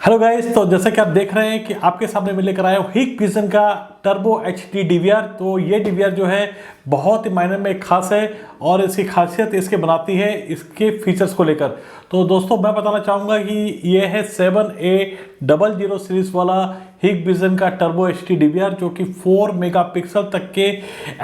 Hello guys, तो जैसा कि आप देख रहे हैं कि आपके सामने मैं लेकर आया हूँ Hikvision का टर्बो HD DVR। तो ये DVR जो है बहुत ही मायने में खास है और इसकी खासियत इसके बनाती है इसके फीचर्स को लेकर। तो दोस्तों मैं बताना चाहूँगा कि ये है 7A00 सीरीज वाला Hikvision का टर्बो HD DVR जो कि 4 मेगापिक्सल तक के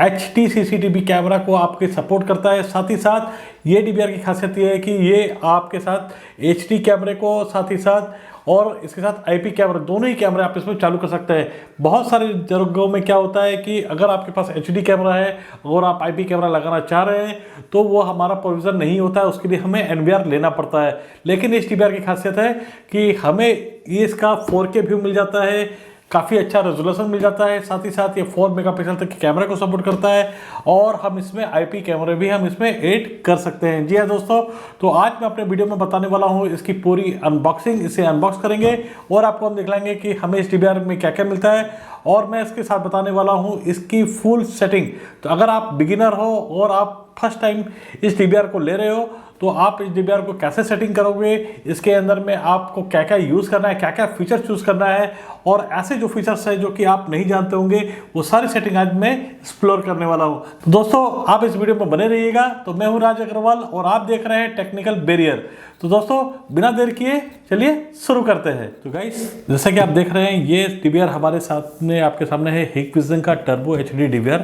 HD CCTV कैमरा को आपके सपोर्ट करता है। साथ ही साथ ये DVR की खासियत ये है कि ये आपके साथ HD कैमरे को साथ ही साथ और इसके साथ IP कैमरा दोनों ही कैमरे आप इसमें चालू कर सकते हैं। बहुत सारे जगहों में क्या होता है कि अगर आपके पास HD कैमरा है और आप IP कैमरा लगाना चाह रहे हैं तो वो हमारा प्रोविज़न नहीं होता है, उसके लिए हमें NVR लेना पड़ता है। लेकिन इस DVR की खासियत है कि हमें ये इसका 4K व्यू मिल जाता है, काफ़ी अच्छा रेजोल्यूशन मिल जाता है। साथ ही साथ ये 4 मेगापिक्सल तक के कैमरे को सपोर्ट करता है और हम इसमें IP कैमरे भी हम इसमें ऐड कर सकते हैं। जी हाँ दोस्तों, तो आज मैं अपने वीडियो में बताने वाला हूँ इसकी पूरी अनबॉक्सिंग। इसे अनबॉक्स करेंगे और आपको हम दिखलाएंगे कि हमें इस DVR में क्या क्या मिलता है और मैं इसके साथ बताने वाला हूँ इसकी फुल सेटिंग। तो अगर आप बिगिनर हो और आप फर्स्ट टाइम इस DVR को ले रहे हो तो आप इस DVR को कैसे सेटिंग करोगे, इसके अंदर में आपको क्या क्या यूज़ करना है, क्या क्या फीचर चूज़ करना है और ऐसे जो फीचर्स है जो कि आप नहीं जानते होंगे वो सारी सेटिंग आज मैं एक्सप्लोर करने वाला हूँ। तो दोस्तों आप इस वीडियो में बने रहिएगा। तो मैं हूँ राज अग्रवाल और आप देख रहे हैं टेक्निकल बैरियर। तो दोस्तों बिना देर किए चलिए शुरू करते हैं। तो गाइस जैसा कि आप देख रहे हैं ये DVR हमारे सामने आपके सामने है Hikvision का टर्बो HD DVR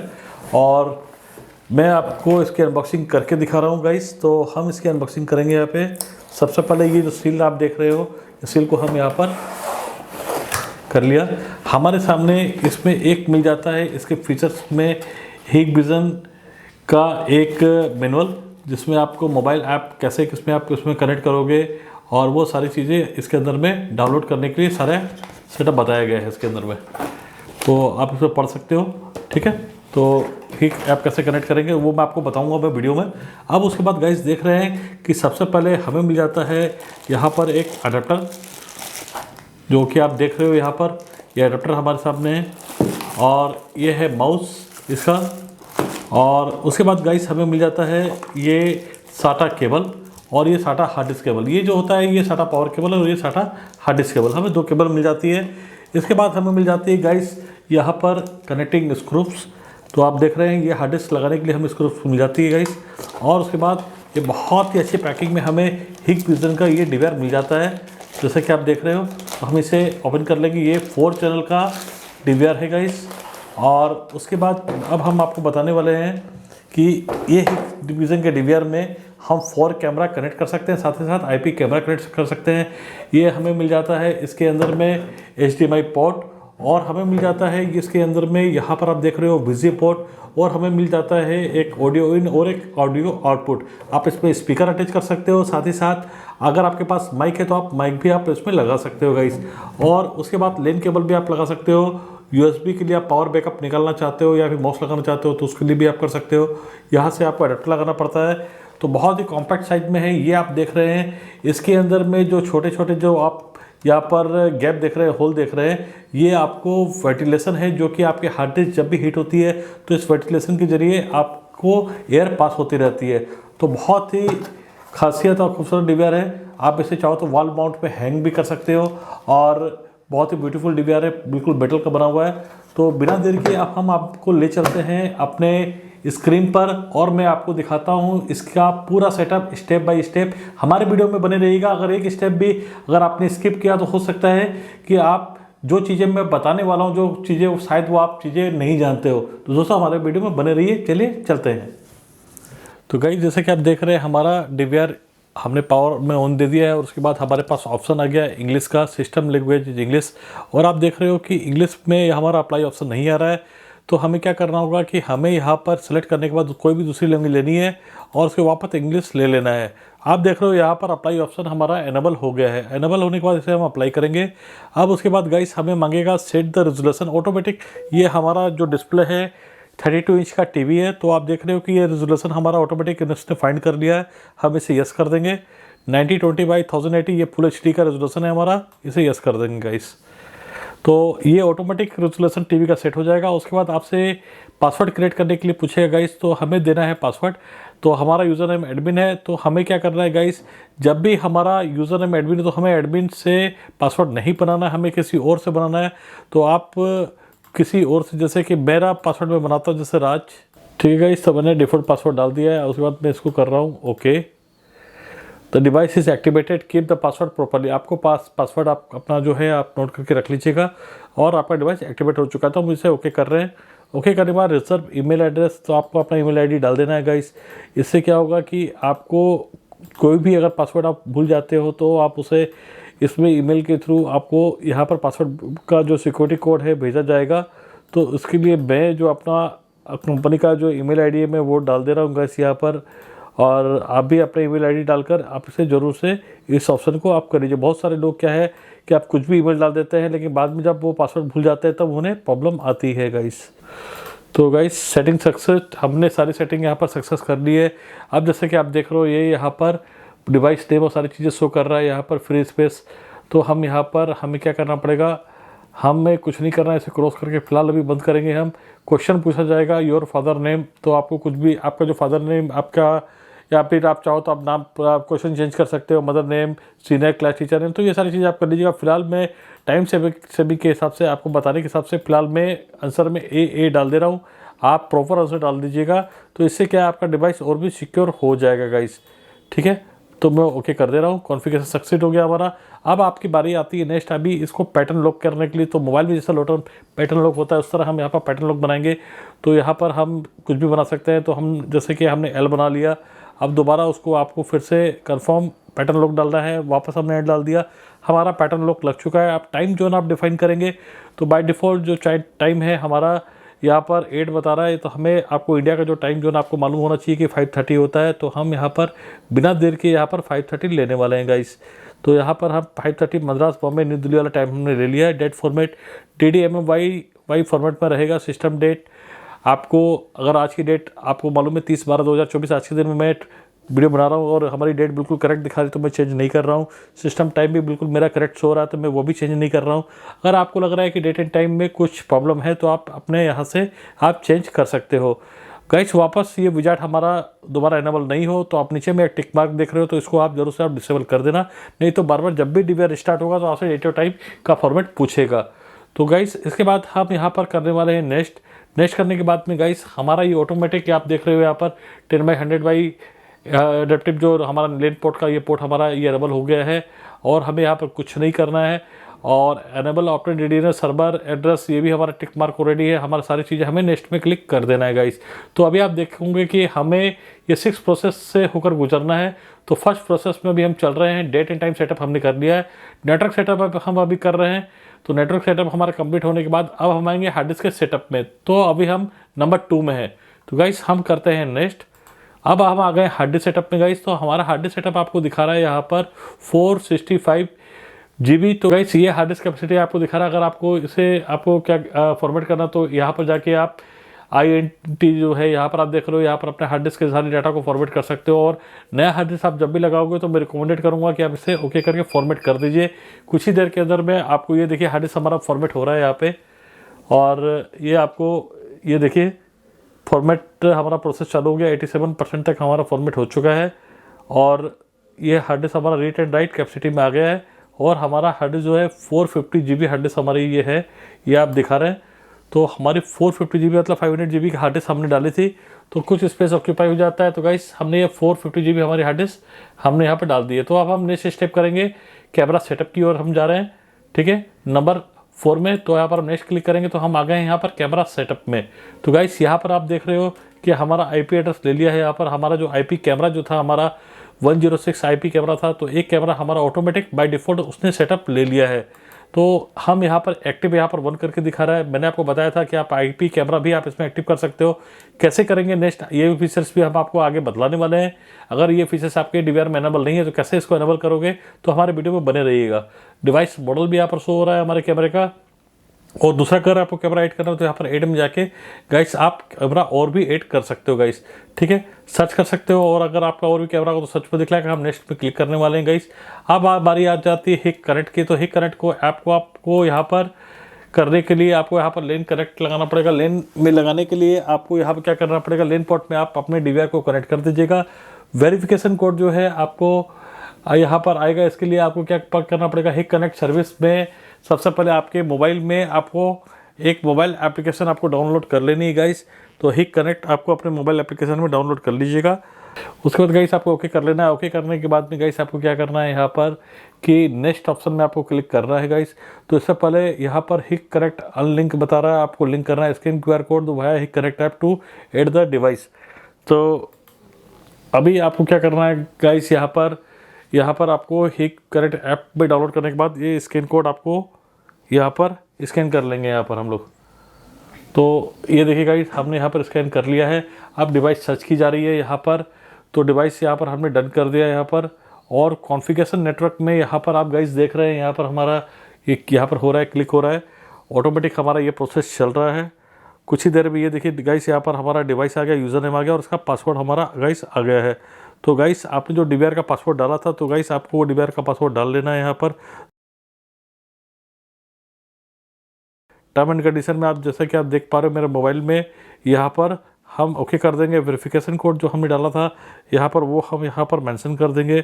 और मैं आपको इसकी अनबॉक्सिंग करके दिखा रहा हूँ गाइस। तो हम इसकी अनबॉक्सिंग करेंगे यहाँ पे। सबसे पहले ये जो सील आप देख रहे हो इस सील को हम यहाँ पर कर लिया। हमारे सामने इसमें एक मिल जाता है इसके फीचर्स में Hikvision का एक मैनुअल जिसमें आपको मोबाइल ऐप कैसे किसमें आप उसमें कनेक्ट करोगे और वो सारी चीज़ें इसके अंदर में डाउनलोड करने के लिए सारे सेटअप बताया गया है इसके अंदर में। तो आप इसमें पढ़ सकते हो, ठीक है। तो हिक ऐप कैसे कनेक्ट करेंगे वो मैं आपको बताऊंगा मैं वीडियो में। अब उसके बाद गाइस देख रहे हैं कि सबसे पहले हमें मिल जाता है यहाँ पर एक अडेप्टर जो कि आप देख रहे हो यहाँ पर। ये अडेप्टर हमारे सामने है और ये है माउस इसका। और उसके बाद गाइस हमें मिल जाता है ये SATA केबल और ये SATA हार्ड डिस्क केबल। ये जो होता है ये SATA पावर केबल और ये SATA हार्ड डिस्क केबल, हमें 2 केबल मिल जाती है। इसके बाद हमें मिल जाती है गाइस यहाँ पर कनेक्टिंग स्क्रूप्स। तो आप देख रहे हैं ये हार्ड डिस्क लगाने के लिए हमें स्क्रूप्स मिल जाती है गाइस। और उसके बाद ये बहुत ही अच्छी पैकिंग में हमें Hikvision का ये DVR मिल जाता है जैसा कि आप देख रहे हो। तो हम इसे ओपन कर लेंगे। ये 4 चैनल का DVR है गाइस। और उसके बाद अब हम आपको बताने वाले हैं कि ये Hikvision के DVR में हम 4 कैमरा कनेक्ट कर सकते हैं, साथ ही साथ IP कैमरा कनेक्ट कर सकते हैं। ये हमें मिल जाता है इसके अंदर में HDMI पोर्ट और हमें मिल जाता है इसके अंदर में यहाँ पर आप देख रहे हो VGA पोर्ट और हमें मिल जाता है एक ऑडियो इन और एक ऑडियो आउटपुट। आप इसमें स्पीकर अटैच कर सकते हो, साथ ही साथ अगर आपके पास माइक है तो आप माइक भी आप इसमें लगा सकते हो गाइस। और उसके बाद लेन केबल भी आप लगा सकते हो। USB के लिए आप पावर बैकअप निकालना चाहते हो या फिर माउस लगाना चाहते हो तो उसके लिए भी आप कर सकते हो। यहाँ से आपको अडेप्टर लगाना पड़ता है। तो बहुत ही कॉम्पैक्ट साइज में है। ये आप देख रहे हैं इसके अंदर में जो छोटे छोटे जो आप यहाँ पर गैप देख रहे हैं, होल देख रहे हैं, ये आपको वेंटिलेशन है जो कि आपके हार्ड डिस्क जब भी हीट होती है तो इस वेंटिलेशन के जरिए आपको एयर पास होती रहती है। तो बहुत ही खासियत और खूबसूरत DVR है। आप इसे चाहो तो वॉल माउंट पे हैंग भी कर सकते हो और बहुत ही ब्यूटीफुल DVR है, बिल्कुल मेटल का बना हुआ है। तो बिना देर के अब हम आपको ले चलते हैं अपने स्क्रीन पर और मैं आपको दिखाता हूँ इसका पूरा सेटअप स्टेप बाय स्टेप। हमारे वीडियो में बने रहिएगा। अगर एक स्टेप भी अगर आपने स्किप किया तो हो सकता है कि आप जो चीज़ें मैं बताने वाला हूँ, जो चीज़ें शायद वो आप चीज़ें नहीं जानते हो। तो दोस्तों हमारे वीडियो में बने रहिए। चलिए चलते हैं। तो गाइस जैसे कि आप देख रहे हैं हमारा DVR हमने पावर में ऑन दे दिया है और उसके बाद हमारे पास ऑप्शन आ गया इंग्लिश का, सिस्टम लैंग्वेज इंग्लिश। और आप देख रहे हो कि इंग्लिश में हमारा अप्लाई ऑप्शन नहीं आ रहा है। तो हमें क्या करना होगा कि हमें यहाँ पर सेलेक्ट करने के बाद कोई भी दूसरी लैंग्वेज लेनी है और उसके वापस इंग्लिश ले लेना है। आप देख रहे हो यहाँ पर अप्लाई ऑप्शन हमारा एनेबल हो गया है। एनेबल होने के बाद इसे हम अप्लाई करेंगे। अब उसके बाद गाइस हमें मांगेगा सेट द रेजोल्यूशन ऑटोमेटिक। ये हमारा जो डिस्प्ले है 32 इंच का TV है। तो आप देख रहे हो कि ये रेजोल्यूशन हमारा ऑटोमेटिक इसने फाइंड कर लिया है। हम इसे यस कर देंगे। 1920 by 1080 ये फुल HD का रेजोल्यूशन है हमारा, इसे यस कर देंगे गाइस। तो ये ऑटोमेटिक रेजोल्यूशन टीवी का सेट हो जाएगा। उसके बाद आपसे पासवर्ड क्रिएट करने के लिए पूछेगा गाइस, तो हमें देना है पासवर्ड। तो हमारा यूज़र नेम एडमिन है, तो हमें क्या करना है गाइस, जब भी हमारा यूज़र नेम एडमिन है तो हमें एडमिन से पासवर्ड नहीं बनाना है, हमें किसी और से बनाना है। तो आप किसी और से, जैसे कि मेरा पासवर्ड मैं बनाता हूँ जैसे राज, ठीक है गाइस। तो मैंने डिफ़ॉल्ट पासवर्ड डाल दिया है। उसके बाद मैं इसको कर रहा हूँ okay. The device is activated, keep the password properly. आपको पासवर्ड आप अपना जो है आप नोट करके रख लीजिएगा और आपका डिवाइस एक्टिवेट हो चुका है। तो हम इसे ओके कर रहे हैं। ओके करने के बाद रिजर्व ईमेल एड्रेस, तो आपको अपना ईमेल आईडी डाल देना है गाइस। इससे क्या होगा कि आपको कोई भी अगर पासवर्ड आप भूल जाते हो तो आप उसे इसमें ईमेल के थ्रू आपको यहाँ पर पासवर्ड का जो सिक्योरिटी कोड है भेजा जाएगा। तो उसके लिए मैं जो अपना कंपनी का जो ईमेल आईडी है मैं वो डाल दे रहा हूँ गाइस यहाँ पर, और आप भी अपना ईमेल आईडी डालकर आप इसे ज़रूर से इस ऑप्शन को आप कर लीजिए। बहुत सारे लोग क्या है कि आप कुछ भी ईमेल डाल देते हैं लेकिन बाद में जब वो पासवर्ड भूल जाते हैं तब उन्हें प्रॉब्लम आती है गाइस। तो गाइस सेटिंग सक्सेस, हमने सारी सेटिंग यहाँ पर सक्सेस कर ली है। अब जैसे कि आप देख रहे हो ये यहाँ पर डिवाइस नेम और सारी चीज़ें शो कर रहा है यहाँ पर फ्री स्पेस। तो हम यहाँ पर हमें क्या करना पड़ेगा, हमें कुछ नहीं करना है, इसे क्रॉस करके फिलहाल अभी बंद करेंगे हम। क्वेश्चन पूछा जाएगा योर फादर नेम, तो आपको कुछ भी आपका जो फादर नेम आपका, या फिर आप चाहो तो आप नाम क्वेश्चन चेंज कर सकते हो, mother name, senior class teacher name, तो ये सारी चीज़ें आप कर लीजिएगा। फिलहाल मैं टाइम सेविंग के हिसाब से आपको बताने के हिसाब से फिलहाल मैं आंसर में ए डाल दे रहा हूँ। आप प्रॉपर आंसर डाल दीजिएगा, तो इससे क्या है आपका डिवाइस और भी सिक्योर हो जाएगा गाइस, ठीक है। तो मैं ओके कर दे रहा हूँ, कॉन्फ़िगरेशन सक्सेस हो गया हमारा। अब आपकी बारी आती है नेक्स्ट, अभी इसको पैटर्न लॉक करने के लिए। तो मोबाइल में जैसा लोटन पैटर्न लॉक होता है उस तरह हम यहाँ पर पैटर्न लॉक बनाएंगे। तो यहाँ पर हम कुछ भी बना सकते हैं। तो हम जैसे कि हमने एल बना लिया, अब दोबारा उसको आपको फिर से कंफर्म पैटर्न लॉक डालना है, वापस हमने ऐड डाल दिया, हमारा पैटर्न लॉक लग चुका है। अब टाइम जोन आप डिफाइन करेंगे, तो बाय डिफ़ॉल्ट जो टाइम है हमारा यहाँ पर 8 बता रहा है। तो हमें आपको इंडिया का जो टाइम जोन आपको मालूम होना चाहिए कि 5:30 होता है। तो हम यहाँ पर बिना देर के यहाँ पर 5:30 लेने वाले हैं गाइस। तो यहाँ पर हम 5:30 मद्रास बॉम्बे न्यू दिल्ली वाला टाइम हमने ले लिया है। डेट फॉर्मेट DDMMY फॉर्मेट में रहेगा। सिस्टम डेट आपको, अगर आज की डेट आपको मालूम है 30/12/2024 आज के दिन में मैं वीडियो बना रहा हूँ और हमारी डेट बिल्कुल करेक्ट दिखा रही, तो मैं चेंज नहीं कर रहा हूँ। सिस्टम टाइम भी बिल्कुल मेरा करेक्ट शो रहा है, तो मैं वो भी चेंज नहीं कर रहा हूँ। अगर आपको लग रहा है कि डेट एंड टाइम में कुछ प्रॉब्लम है तो आप अपने यहाँ से आप चेंज कर सकते हो गाइस। वापस ये विजार्ड हमारा दोबारा एनेबल नहीं हो तो आप नीचे में एक टिक मार्क देख रहे हो, तो इसको आप जरूर से आप डिसेबल कर देना, नहीं तो बार बार जब भी DVR स्टार्ट होगा तो आपसे डेट और टाइम का फॉर्मेट पूछेगा। तो गाइस इसके बाद हम यहाँ पर करने वाले हैं नेक्स्ट करने के बाद में गाइस हमारा ये ऑटोमेटिक आप देख रहे हो यहाँ पर 10/100 एडेप्टिव जो हमारा लेन पोर्ट का ये पोर्ट हमारा ये एनेबल हो गया है और हमें यहाँ पर कुछ नहीं करना है। और enable opted DNS server address ये भी हमारा टिक मार्क ऑलरेडी है। हमारा सारी चीज़ें हमें नेक्स्ट में क्लिक कर देना है गाइस। तो अभी आप देखोगे कि हमें ये 6 प्रोसेस से होकर गुजरना है। तो फर्स्ट प्रोसेस में भी हम चल रहे हैं, डेट एंड टाइम सेटअप हमने कर लिया है, नेटवर्क सेटअप हम अभी कर रहे हैं। तो नेटवर्क सेटअप हमारा कंप्लीट होने के बाद अब हम आएंगे हार्ड डिस्क के सेटअप में। तो अभी हम नंबर 2 में है। तो गाइस हम करते हैं नेक्स्ट। अब हम आ गए हार्ड डिस्क सेटअप में गाइस। तो हमारा हार्ड डिस्क सेटअप आपको दिखा रहा है यहाँ पर 465 GB। तो गाइस ये हार्ड डिस्क कैपेसिटी आपको दिखा रहा है। अगर आपको इसे आपको क्या फॉर्मेट करना, तो यहाँ पर जाके आप INT जो है यहाँ पर आप देख रहे हो, यहाँ पर अपने हार्ड डिस्क के सारे डाटा को फॉर्मेट कर सकते हो। और नया हार्ड डिस्क आप जब भी लगाओगे तो मैं रिकमेंडेड करूँगा कि आप इसे ओके करके फॉर्मेट कर दीजिए। कुछ ही देर के अंदर में आपको ये देखिए हार्ड डिस्क हमारा फॉर्मेट हो रहा है यहाँ पे, और ये आपको ये देखिए फॉर्मेट हमारा प्रोसेस चालू हो गया। 87% तक हमारा फॉर्मेट हो चुका है और ये हार्ड डिस्क हमारा रीड एंड राइट कैपेसिटी में आ गया है। और हमारा हार्ड डिस्क जो है 450 GB हार्ड डिस्क हमारी ये है, ये आप दिखा रहे हैं। तो हमारी 450 GB मतलब 500 GB की हार्ड डिस्क हमने डाली थी, तो कुछ स्पेस ऑक्यूपाई हो जाता है। तो गाइस हमने ये 450 GB हमारी हार्ड डिस्क हमने यहाँ पर डाल दी है। तो अब हम नेक्स्ट स्टेप करेंगे, कैमरा सेटअप की ओर हम जा रहे हैं, ठीक है, नंबर 4 में। तो यहाँ पर हम नेक्स्ट क्लिक करेंगे तो हम आ गए हैं यहाँ पर कैमरा सेटअप में। तो गाइस यहाँ पर आप देख रहे हो कि हमारा IP एड्रेस ले लिया है। यहाँ पर हमारा जो IP कैमरा जो था हमारा 106 IP कैमरा था, तो एक कैमरा हमारा ऑटोमेटिक बाय डिफ़ॉल्ट उसने सेटअप ले लिया है। तो हम यहाँ पर एक्टिव यहाँ पर 1 करके दिखा रहा है। मैंने आपको बताया था कि आप IP कैमरा भी आप इसमें एक्टिव कर सकते हो। कैसे करेंगे नेक्स्ट, ये फीचर्स भी हम आपको आगे बतलाने वाले हैं। अगर ये फीचर्स आपके DVR में एनेबल नहीं है तो कैसे इसको एनेबल करोगे, तो हमारे वीडियो में बने रहिएगा। डिवाइस मॉडल भी यहाँ पर शो हो रहा है हमारे कैमरे का। और दूसरा अगर आपको कैमरा ऐड करना हो तो यहाँ पर ऐड में जाके गाइस आप कैमरा और भी ऐड कर सकते हो गाइस, ठीक है, सर्च कर सकते हो। और अगर आपका और भी कैमरा हो तो सर्च पर दिखलाएगा, हम नेक्स्ट पे क्लिक करने वाले हैं गाइस। अब बारी आ जाती है हिक कनेक्ट की। तो हिक कनेक्ट को ऐप को आपको यहाँ पर करने के लिए आपको यहाँ पर लेन कनेक्ट लगाना पड़ेगा। लेन में लगाने के लिए आपको यहाँ पर क्या करना पड़ेगा, लेन पोर्ट में आप अपने DVR को कनेक्ट कर दीजिएगा। वेरिफिकेशन कोड जो है आपको यहाँ पर आएगा। इसके लिए आपको क्या करना पड़ेगा, हिक कनेक्ट सर्विस में सबसे पहले आपके मोबाइल में आपको एक मोबाइल एप्लीकेशन आपको डाउनलोड कर लेनी है गाइस। तो हिक कनेक्ट आपको अपने मोबाइल एप्लीकेशन में डाउनलोड कर लीजिएगा। उसके बाद गाइस आपको ओके कर लेना है। ओके करने के बाद में गाइस आपको क्या करना है, यहाँ पर कि नेक्स्ट ऑप्शन में आपको क्लिक करना है गाइस। तो इससे पहले यहाँ पर हिक कनेक्ट अनलिंक बता रहा है, आपको लिंक करना है स्कैन QR कोड वाया हिक connect app to add the device. तो अभी आपको क्या करना है गाइस, यहाँ पर आपको हिक कनेक्ट ऐप में डाउनलोड करने के बाद ये स्कैन कोड आपको यहाँ पर स्कैन कर लेंगे यहाँ पर हम लोग। तो ये देखिए गाइस हमने यहाँ पर स्कैन कर लिया है। अब डिवाइस सर्च की जा रही है यहाँ पर। तो डिवाइस यहाँ पर हमने डन कर दिया यहाँ पर। और कॉन्फ़िगरेशन नेटवर्क में यहाँ पर आप गाइस देख रहे हैं, यहाँ पर हमारा यहाँ पर हो रहा है, क्लिक हो रहा है, ऑटोमेटिक हमारा ये प्रोसेस चल रहा है। कुछ ही देर में ये देखिए गाइस यहाँ पर हमारा डिवाइस आ गया, यूज़र नेम आ गया और उसका पासवर्ड हमारा गाइस आ गया है। तो गाइस आपने जो DVR का पासवर्ड डाला था, तो गाइस आपको वो DVR का पासवर्ड डाल लेना है यहाँ पर। टर्म एंड कंडीशन में आप जैसा कि आप देख पा रहे हो मेरे मोबाइल में, यहाँ पर हम ओके कर देंगे। वेरिफिकेशन कोड जो हमने डाला था यहाँ पर वो हम यहाँ पर मेंशन कर देंगे।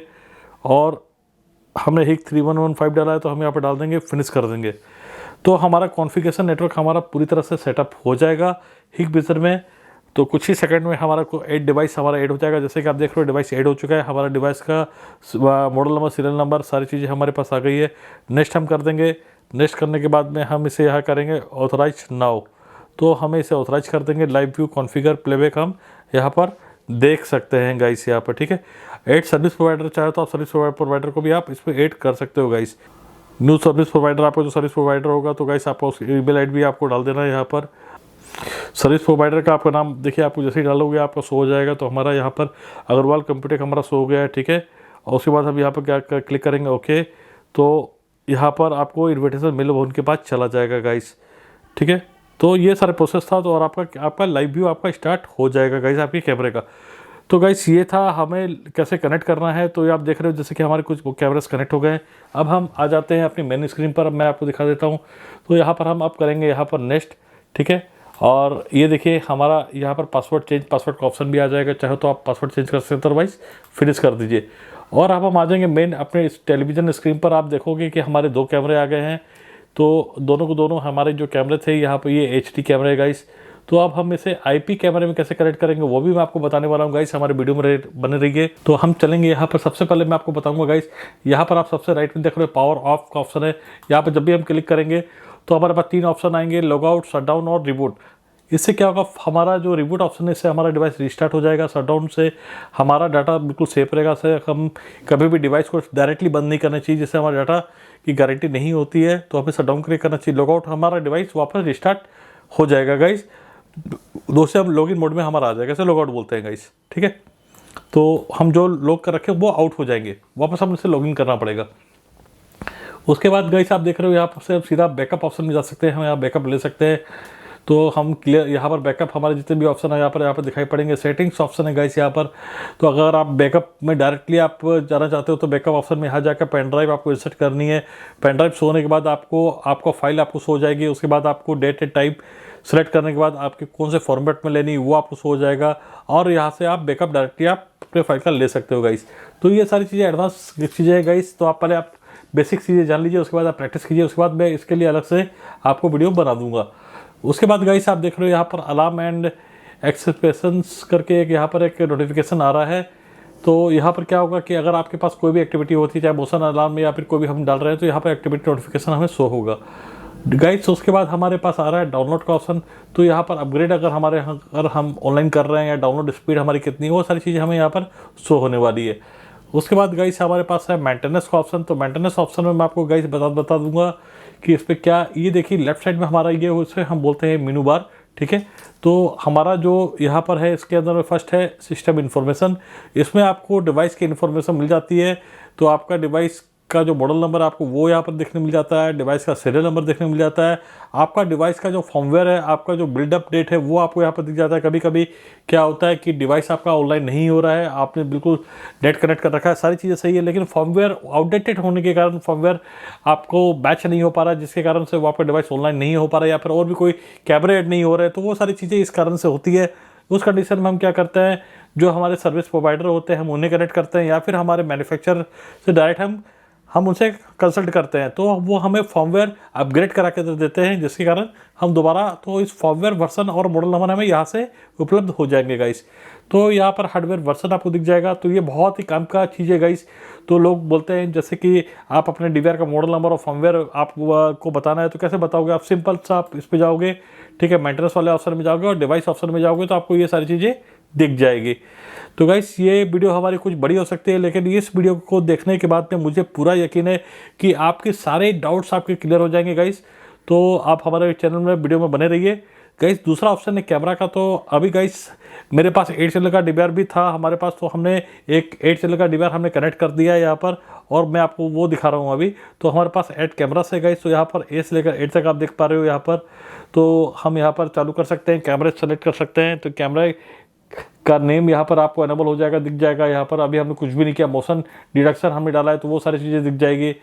और हमने हिक 3115 डाला है तो हम यहाँ पर डाल देंगे, फिनिश कर देंगे। तो हमारा कॉन्फ़िगरेशन नेटवर्क हमारा पूरी तरह से सेटअप हो जाएगा हिक विज़र में। तो कुछ ही सेकंड में हमारा ऐड डिवाइस हमारा ऐड हो जाएगा। जैसे कि आप देख रहे हो डिवाइस ऐड हो चुका है। हमारा डिवाइस का मॉडल नंबर, सीरियल नंबर, सारी चीज़ें हमारे पास आ गई है। नेक्स्ट हम कर देंगे। नेक्स्ट करने के बाद में हम इसे यहाँ करेंगे ऑथराइज नाउ। तो हमें इसे ऑथराइज कर देंगे। लाइव व्यू कॉन्फ़िगर प्लेबैक हम यहाँ पर देख सकते हैं गाइस यहाँ पर, ठीक है। ऐड सर्विस प्रोवाइडर चाहे तो आप सर्विस प्रोवाइडर को भी आप इस पर ऐड कर सकते हो गाइस। न्यू सर्विस प्रोवाइडर, आपको जो सर्विस प्रोवाइडर होगा तो गाइस आपको उसकी ईमेल आईडी भी आपको डाल देना है यहाँ पर। सर्विस प्रोवाइडर का आपका नाम देखिए, आपको जैसे ही डालोगे आपको शो हो जाएगा। तो हमारा यहाँ पर अग्रवाल कंप्यूटेक हमारा शो हो गया है, ठीक है। और उसके बाद हम यहाँ पर क्या क्लिक करेंगे, ओके। तो यहाँ पर आपको इन्विटेशन मिल उनके पास चला जाएगा गाइस, ठीक है। तो ये सारे प्रोसेस था। तो और आपका लाइव व्यू आपका स्टार्ट हो जाएगा गाइस आपके कैमरे का। तो गाइस ये था हमें कैसे कनेक्ट करना है। तो ये आप देख रहे हो जैसे कि हमारे कुछ कैमरास कनेक्ट हो गए हैं। अब हम आ जाते हैं अपनी मेन स्क्रीन पर। अब मैं आपको दिखा देता हूँ। तो यहाँ पर हम अब करेंगे यहाँ पर नेक्स्ट, ठीक है। और ये देखिए हमारा यहाँ पर पासवर्ड का ऑप्शन भी आ जाएगा। चाहे तो आप पासवर्ड चेंज कर सकते हो, अदरवाइज फिनिश कर दीजिए। और अब हम आ जाएंगे मेन अपने इस टेलीविज़न स्क्रीन पर। आप देखोगे कि हमारे 2 कैमरे आ गए हैं। तो दोनों को दोनों हमारे जो कैमरे थे यहाँ पर ये HD कैमरे है गाइस। तो अब हम इसे IP कैमरे में कैसे कनेक्ट करेंगे वो भी मैं आपको बताने वाला हूँ गाइस। हमारे वीडियो में बने रहिए। तो हम चलेंगे यहाँ पर। सबसे पहले मैं आपको बताऊंगा गाइस, यहाँ पर आप सबसे राइट में देख रहे हो पावर ऑफ का ऑप्शन है। यहाँ पर जब भी हम क्लिक करेंगे तो हमारे पास 3 ऑप्शन आएंगे, लॉगआउट, शटडाउन और रिबूट। इससे क्या होगा, हमारा जो रिबूट ऑप्शन है इससे हमारा डिवाइस रिस्टार्ट हो जाएगा। शटडाउन से हमारा डाटा बिल्कुल सेफ रहेगा। से हम कभी भी डिवाइस को डायरेक्टली बंद नहीं करना चाहिए, जिससे हमारे डाटा की गारंटी नहीं होती है। तो हमें शटडाउन करना चाहिए। लॉगआउट हमारा डिवाइस वापस रिस्टार्ट हो जाएगा गाइस। दोस्तों हम लॉगिन मोड में हमारा आ जाएगा, इसे लॉगआउट बोलते हैं गाइस, ठीक है। तो हम जो लॉग कर रखे वो आउट हो जाएंगे, वापस हम इसे लॉगिन करना पड़ेगा। उसके बाद गाइस आप देख रहे हो यहाँ पर से सीधा बैकअप ऑप्शन में जा सकते हैं। हम यहाँ बैकअप ले सकते हैं। तो हम क्लियर यहाँ पर बैकअप हमारे जितने भी ऑप्शन है यहाँ पर दिखाई पड़ेंगे। सेटिंग्स ऑप्शन है गाइस यहाँ पर। तो अगर आप बैकअप में डायरेक्टली आप जाना चाहते हो तो बैकअप ऑप्शन में यहाँ जाकर पेन ड्राइव आपको इंसर्ट करनी है। पेन ड्राइव शो होने के बाद आपको फाइल आपको शो हो जाएगी। उसके बाद आपको डेट एंड टाइप सेलेक्ट करने के बाद आपके कौन से फॉर्मेट में लेनी वो आपको शो हो जाएगा। और यहाँ से आप बैकअप डायरेक्टली आप अपने फाइल का ले सकते हो गाइस। तो ये सारी चीज़ें एडवांस चीज़ें हैं गाइस। तो आप पहले आप बेसिक चीज़ें जान लीजिए, उसके बाद आप प्रैक्टिस कीजिए। उसके बाद मैं इसके लिए अलग से आपको वीडियो बना दूंगा। उसके बाद गाइस आप देख रहे हो यहाँ पर अलार्म एंड एक्सप्रेशंस करके एक यहाँ पर एक नोटिफिकेशन आ रहा है। तो यहाँ पर क्या होगा कि अगर आपके पास कोई भी एक्टिविटी होती है, चाहे मोशन अलार्म या फिर कोई भी हम डाल रहे हैं, तो यहाँ पर एक्टिविटी नोटिफिकेशन हमें शो होगा गाइस। उसके बाद हमारे पास आ रहा है डाउनलोड का ऑप्शन। तो यहाँ पर अपग्रेड अगर हम ऑनलाइन कर रहे हैं या डाउनलोड स्पीड हमारी कितनी है, वो सारी चीज़ें हमें यहाँ पर शो होने वाली है। उसके बाद गाइस हमारे पास है मेंटेनेंस का ऑप्शन। तो मेंटेनेंस ऑप्शन में मैं आपको गाइस बता दूंगा कि इस पर क्या, ये देखिए लेफ्ट साइड में हमारा ये उसे हम बोलते हैं मेनू बार, ठीक है। तो हमारा जो यहाँ पर है इसके अंदर में फर्स्ट है सिस्टम इन्फॉर्मेशन। इसमें आपको डिवाइस की इन्फॉर्मेशन मिल जाती है। तो आपका डिवाइस का जो मॉडल नंबर आपको वो यहाँ पर देखने मिल जाता है, डिवाइस का सीरियल नंबर देखने मिल जाता है, आपका डिवाइस का जो फॉर्मवेयर है, आपका जो बिल्डअप डेट है वो आपको यहाँ पर दिख जाता है। कभी कभी क्या होता है कि डिवाइस आपका ऑनलाइन नहीं हो रहा है, आपने बिल्कुल नेट कनेक्ट कर रखा है, सारी चीज़ें सही है, लेकिन फॉर्मवेयर आउटडेटेड होने के कारण फॉर्मवेयर आपको मैच नहीं हो पा रहा है, जिसके कारण से वो आपका डिवाइस ऑनलाइन नहीं हो पा रहा है, या फिर और भी कोई कैमरे ऐड नहीं हो रहे हैं, तो वो सारी चीज़ें इस कारण से होती है। उस कंडीशन में हम क्या करते हैं, जो हमारे सर्विस प्रोवाइडर होते हैं हम उन्हें कनेक्ट करते हैं, या फिर हमारे मैन्युफैक्चरर से डायरेक्ट हम उनसे कंसल्ट करते हैं, तो वो हमें फॉर्मवेयर अपग्रेड करा के देते हैं, जिसके कारण हम दोबारा तो इस फॉर्मवेयर वर्जन और मॉडल नंबर हमें यहाँ से उपलब्ध हो जाएंगे गाइस। तो यहाँ पर हार्डवेयर वर्जन आपको दिख जाएगा, तो ये बहुत ही काम का चीज़ है गाइस। तो लोग बोलते हैं जैसे कि आप अपने डीवीआर का मॉडल नंबर और फॉर्मवेयर आपको बताना है, तो कैसे बताओगे आप? सिंपल सा आप इस पर जाओगे, ठीक है, मेंटेनेंस वाले ऑप्शन में जाओगे और डिवाइस ऑप्शन में जाओगे, तो आपको ये सारी चीज़ें दिख जाएगी। तो गाइस ये वीडियो हमारी कुछ बड़ी हो सकती है, लेकिन इस वीडियो को देखने के बाद में मुझे पूरा यकीन है कि आपके सारे डाउट्स आपके क्लियर हो जाएंगे गाइस। तो आप हमारे चैनल में वीडियो में बने रहिए गाइस। दूसरा ऑप्शन है कैमरा का, तो अभी गाइस मेरे पास 8 चैनल का डीवीआर भी था हमारे पास, तो हमने एक 8 चैनल का डीवीआर हमने कनेक्ट कर दिया है यहाँ पर, और मैं आपको वो दिखा रहा हूँ अभी। तो हमारे पास 8 कैमरा है गाइस, तो यहाँ पर A से लेकर 8 तक आप देख पा रहे हो यहाँ पर। तो हम यहाँ पर चालू कर सकते हैं, कैमरे सेलेक्ट कर सकते हैं, तो कैमरे का नेम यहाँ पर आपको एनेबल हो जाएगा, दिख जाएगा यहाँ पर। अभी हमने कुछ भी नहीं किया, मोशन डिडक्शन हमने डाला है, तो वो सारी चीज़ें दिख जाएगी।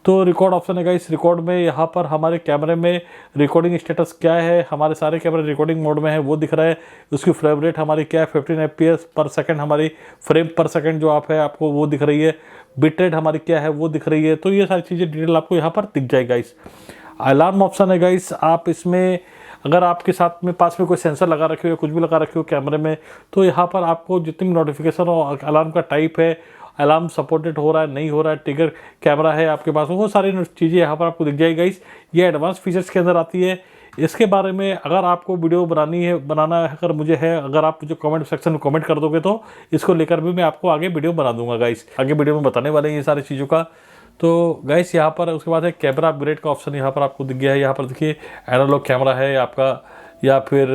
तो रिकॉर्ड ऑप्शन है गाइस, रिकॉर्ड में यहाँ पर हमारे कैमरे में रिकॉर्डिंग स्टेटस क्या है, हमारे सारे कैमरे रिकॉर्डिंग मोड में है वो दिख रहा है। उसकी फ्रेम रेट हमारी क्या है, 15 FPS पर सेकंड हमारी फ्रेम पर सेकंड जो आप है आपको वो दिख रही है। बिट रेट हमारी क्या है वो दिख रही है। तो ये सारी चीज़ें डिटेल आपको यहाँ पर दिख जाएगी गाइस। अलार्म ऑप्शन है गाइस, आप इसमें अगर आपके साथ में पास में कोई सेंसर लगा रखे हो, कुछ भी लगा रखे हो कैमरे में, तो यहाँ पर आपको जितनी भी नोटिफिकेशन और अलार्म का टाइप है, अलार्म सपोर्टेड हो रहा है नहीं हो रहा है, ट्रिगर कैमरा है आपके पास, वो सारी चीज़ें यहाँ पर आपको दिख जाएगी गाइस। ये एडवांस फीचर्स के अंदर आती है। इसके बारे में अगर आपको वीडियो बनाना है, अगर मुझे है, अगर आप मुझे कमेंट सेक्शन में कमेंट कर दोगे तो इसको लेकर भी मैं आपको आगे वीडियो बना दूंगा गाइस। आगे वीडियो में बताने वाले हैं ये सारी चीज़ों का। तो गाइस यहाँ पर उसके बाद है कैमरा अपग्रेड का ऑप्शन, यहाँ पर आपको दिख गया है। यहाँ पर देखिए एनालॉग कैमरा है आपका, या फिर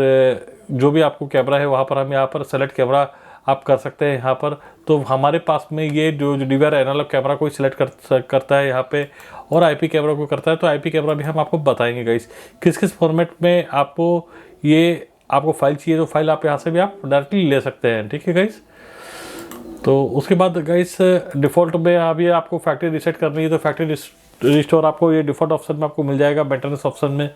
जो भी आपको कैमरा है वहाँ पर हम यहाँ पर सेलेक्ट कैमरा आप कर सकते हैं यहाँ पर। तो हमारे पास में ये जो डीवीआर एनालॉग कैमरा कोई सिलेक्ट करता है यहाँ पे, और आईपी कैमरा को करता है, तो आईपी कैमरा भी हम आपको बताएंगे गाइस किस किस फॉर्मेट में आपको फाइल चाहिए। तो फाइल आप यहाँ से भी आप डायरेक्टली ले सकते हैं, ठीक है गाइस। तो उसके बाद गाइस डिफ़ॉल्ट में अभी आपको फैक्ट्री रीसेट करनी है, तो फैक्ट्री रिस्टोर आपको ये डिफ़ॉल्ट ऑप्शन में आपको मिल जाएगा, मेंटेनेंस ऑप्शन में।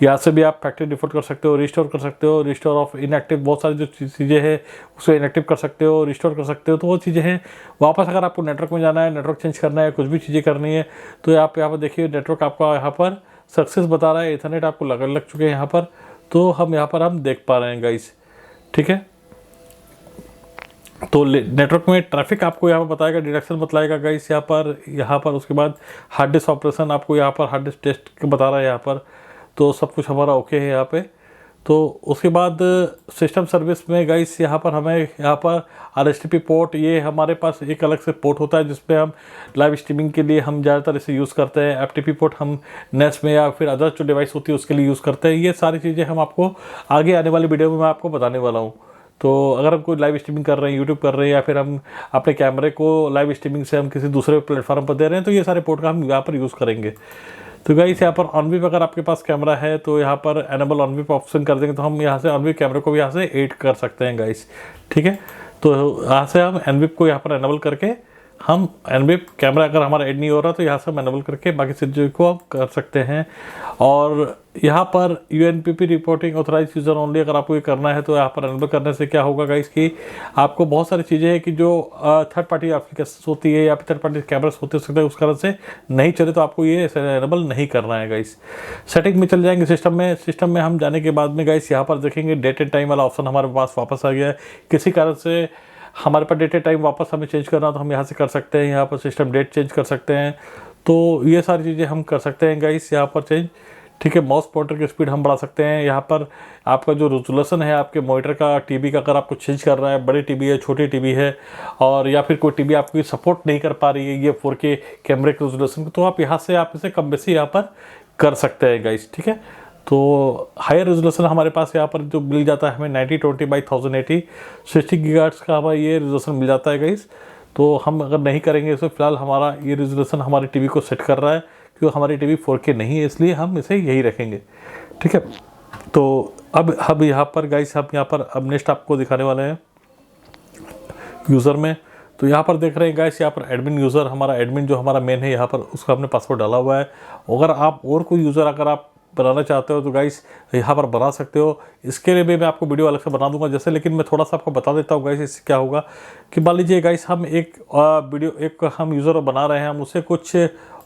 यहाँ से भी आप फैक्ट्री डिफ़ॉल्ट कर सकते हो, रिस्टोर कर सकते हो, रिस्टोर ऑफ इनएक्टिव, बहुत सारी जो चीज़ें हैं उसको इनएक्टिव कर सकते हो, रिस्टोर कर सकते हो। तो वो चीज़ें हैं। वापस अगर आपको नेटवर्क में जाना है, नेटवर्क चेंज करना है, कुछ भी चीज़ें करनी है, तो आप यहाँ पर देखिए नेटवर्क आपका यहाँ पर सक्सेस बता रहा है, इथरनेट आपको लग चुके हैं यहाँ पर। तो हम यहाँ पर हम देख पा रहे हैं गाइस, ठीक है। तो नेटवर्क में ट्रैफिक आपको यहाँ पर बताएगा, डिडक्शन बतलाएगा गाइस यहाँ पर। उसके बाद हार्ड डिस्क ऑपरेशन आपको यहाँ पर हार्ड डिस्क टेस्ट बता रहा है यहाँ पर। तो सब कुछ हमारा ओके है यहाँ पे। तो उसके बाद सिस्टम सर्विस में गाइस यहाँ पर हमें यहाँ पर RSTP पोर्ट, ये हमारे पास एक अलग से पोर्ट होता है जिसपे हम लाइव स्ट्रीमिंग के लिए हम ज़्यादातर इसे यूज़ करते हैं। FTP पोर्ट हम नेस में या फिर अदर जो डिवाइस होती है उसके लिए यूज़ करते हैं। ये सारी चीज़ें हम आपको आगे आने वाली वीडियो में मैं आपको बताने वाला हूँ। तो अगर हम कोई लाइव स्ट्रीमिंग कर रहे हैं, यूट्यूब कर रहे हैं, या फिर हम अपने कैमरे को लाइव स्ट्रीमिंग से हम किसी दूसरे प्लेटफॉर्म पर दे रहे हैं, तो ये सारे पोर्ट का हम यहाँ पर यूज़ करेंगे। तो गाइस यहाँ पर ऑनवीप अगर आपके पास कैमरा है तो यहाँ पर एनेबल ऑनवीप ऑप्शन कर देंगे, तो हम यहाँ से ऑनवीप कैमरे को भी यहाँ से ऐड कर सकते हैं गाइस, ठीक है। तो यहाँ से हम एनवीप को यहाँ पर एनेबल करके हम एनवीप कैमरा अगर हमारा ऐड नहीं हो रहा तो यहाँ से हम एनेबल करके बाकी चीज़ों को हम कर सकते हैं। और यहाँ पर UNPP reporting authorise user only अगर आपको ये करना है तो यहाँ पर एनेबल करने से क्या होगा गाइस कि आपको बहुत सारी चीज़ें हैं कि जो थर्ड पार्टी एप्लीकेशन होती है या फिर थर्ड पार्टी कैमरास होते सकते हैं उस कारण से नहीं चले, तो आपको ये एनेबल नहीं करना है गाइस। सेटिंग में चल जाएंगे सिस्टम में हम जाने के बाद में गाइस यहाँ पर देखेंगे डेट एंड टाइम वाला ऑप्शन हमारे पास वापस आ गया है। किसी कारण से हमारे पास डेट एंड टाइम वापस हमें चेंज करना तो हम यहाँ से कर सकते हैं, यहाँ पर सिस्टम डेट चेंज कर सकते हैं। तो ये सारी चीज़ें हम कर सकते हैं गाइस यहाँ पर चेंज, ठीक है। माउस पॉइंटर की स्पीड हम बढ़ा सकते हैं। यहाँ पर आपका जो रेजोल्यूशन है आपके मॉनिटर का, टीवी का, अगर आपको चेंज कर रहा है, बड़ी टीवी है, छोटी टीवी है, और या फिर कोई टीवी आपकी सपोर्ट नहीं कर पा रही है ये 4K कैमरे के रेजोल्यूशन को, तो आप यहाँ से आप इसे कम बेसी यहाँ पर कर सकते हैं गाइस, ठीक है। तो हायर रेजोल्यूशन हमारे पास यहाँ पर जो मिल जाता है हमें 9020 by 1080 60 गीगाहर्ट्ज़ का हमें ये रेजोल्यूशन मिल जाता है गाइस। तो हम अगर नहीं करेंगे तो फिलहाल हमारा ये रेजोल्यूशन हमारी टीवी को सेट कर रहा है, क्योंकि हमारी टीवी 4K नहीं है, इसलिए हम इसे यही रखेंगे। ठीक है, तो अब यहाँ पर गाइस हम यहाँ पर अब नेक्स्ट आपको दिखाने वाले हैं यूज़र में। तो यहाँ पर देख रहे हैं गाइस, यहाँ पर एडमिन यूज़र, हमारा एडमिन जो हमारा मेन है यहाँ पर, उसका हमने पासवर्ड डाला हुआ है। अगर आप और कोई यूज़र अगर आप बनाना चाहते हो तो गाइस यहाँ पर बना सकते हो। इसके लिए भी मैं आपको वीडियो अलग से बना दूंगा जैसे, लेकिन मैं थोड़ा सा आपको बता देता हूँ गाइस। इससे क्या होगा कि मान लीजिए गाइस हम एक हम यूज़र बना रहे हैं, हम उसे कुछ